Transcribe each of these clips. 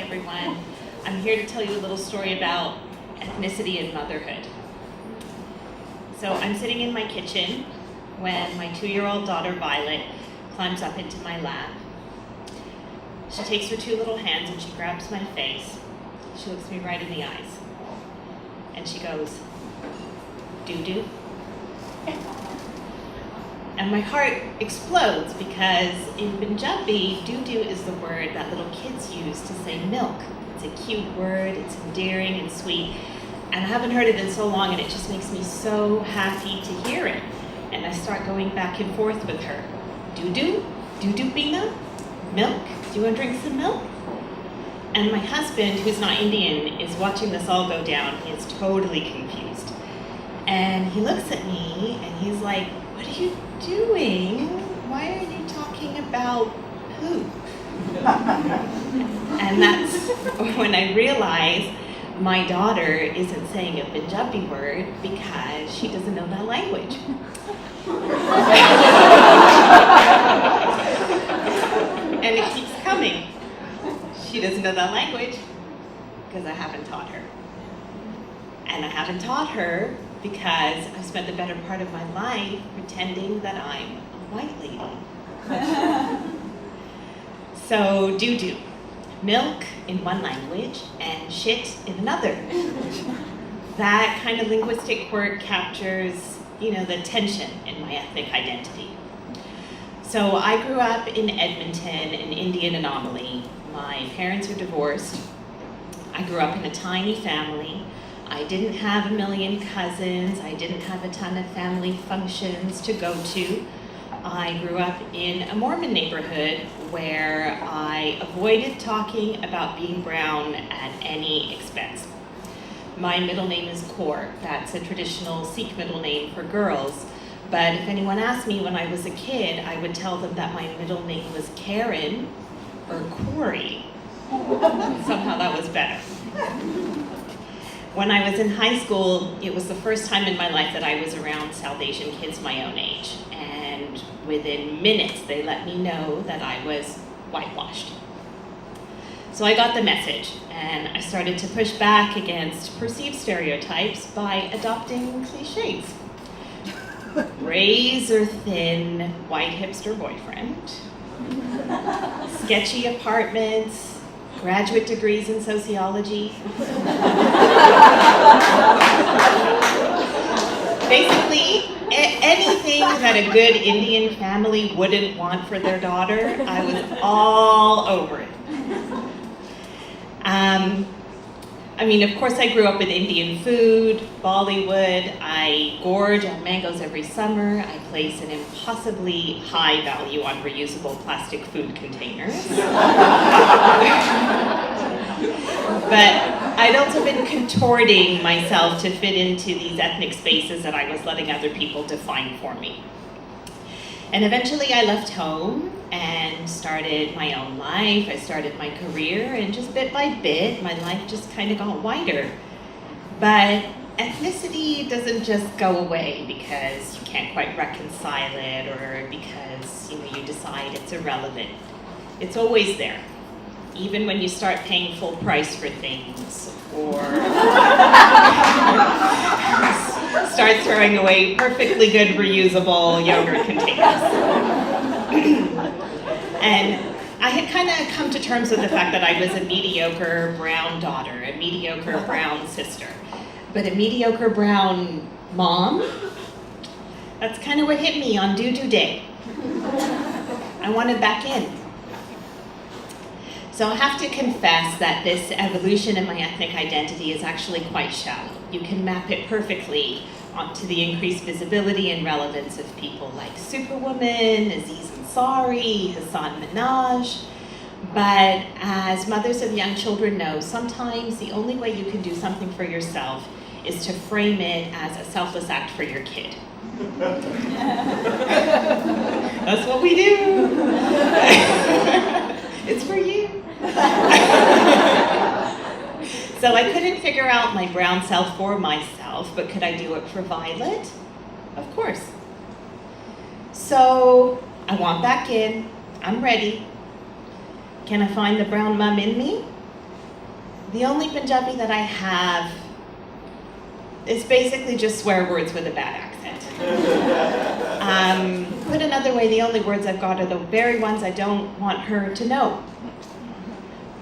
everyone. I'm here to tell you a little story about ethnicity and motherhood. So I'm sitting in my kitchen when my 2-year-old daughter Violet climbs up into my lap. She takes her 2 little hands and she grabs my face. She looks me right in the eyes. And she goes, "Doo-doo?" And my heart explodes because in Punjabi, doo-doo is the word that little kids use to say milk. It's a cute word, it's endearing and sweet. And I haven't heard it in so long and it just makes me so happy to hear it. And I start going back and forth with her. Doo-doo? Doo-doo Bina? Milk? Do you want to drink some milk? And my husband, who's not Indian, is watching this all go down. He is totally confused. And he looks at me and he's like, "What are you doing? Why are you talking about poop?" And that's when I realized my daughter isn't saying a Punjabi word because she doesn't know that language. And it keeps coming. She doesn't know that language because I haven't taught her. And I haven't taught her because I've spent the better part of my life pretending that I'm a white lady. So doo-doo, milk in one language and shit in another. That kind of linguistic quirk captures, the tension in my ethnic identity. So I grew up in Edmonton, an Indian anomaly. My parents are divorced. I grew up in a tiny family. I didn't have a million cousins. I didn't have a ton of family functions to go to. I grew up in a Mormon neighborhood where I avoided talking about being brown at any expense. My middle name is Kaur. That's a traditional Sikh middle name for girls. But if anyone asked me when I was a kid, I would tell them that my middle name was Karen or Corey. Somehow that was better. When I was in high school, it was the first time in my life that I was around South Asian kids my own age. And within minutes, they let me know that I was whitewashed. So I got the message, and I started to push back against perceived stereotypes by adopting cliches. Razor thin white hipster boyfriend, sketchy apartments, graduate degrees in sociology. Basically, anything that a good Indian family wouldn't want for their daughter, I was all over it. Of course, I grew up with Indian food, Bollywood. I gorge on mangoes every summer. I place an impossibly high value on reusable plastic food containers. But I'd also been contorting myself to fit into these ethnic spaces that I was letting other people define for me. And eventually I left home and started my own life. I started my career, and just bit by bit, my life just kind of got wider. But ethnicity doesn't just go away because you can't quite reconcile it or because you decide it's irrelevant. It's always there, even when you start paying full price for things or start throwing away perfectly good reusable yogurt containers. And I had kind of come to terms with the fact that I was a mediocre brown daughter, a mediocre brown sister, but a mediocre brown mom. That's kind of what hit me on doo-doo day. I wanted back in. So I have to confess that this evolution in my ethnic identity is actually quite shallow. You can map it perfectly onto the increased visibility and relevance of people like Superwoman, Aziz Ansari, Hassan Minaj. But as mothers of young children know, sometimes the only way you can do something for yourself is to frame it as a selfless act for your kid. That's what we do. It's for you. So I couldn't figure out my brown self for myself, but could I do it for Violet? Of course. So I want back in. I'm ready. Can I find the brown mom in me? The only Punjabi that I have is basically just swear words with a bad accent. Put another way, the only words I've got are the very ones I don't want her to know.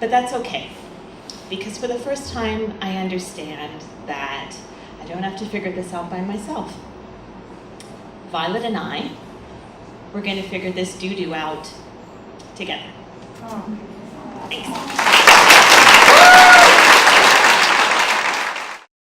But that's okay, because for the first time, I understand that I don't have to figure this out by myself. Violet and I, we're going to figure this doo-doo out together. Thanks.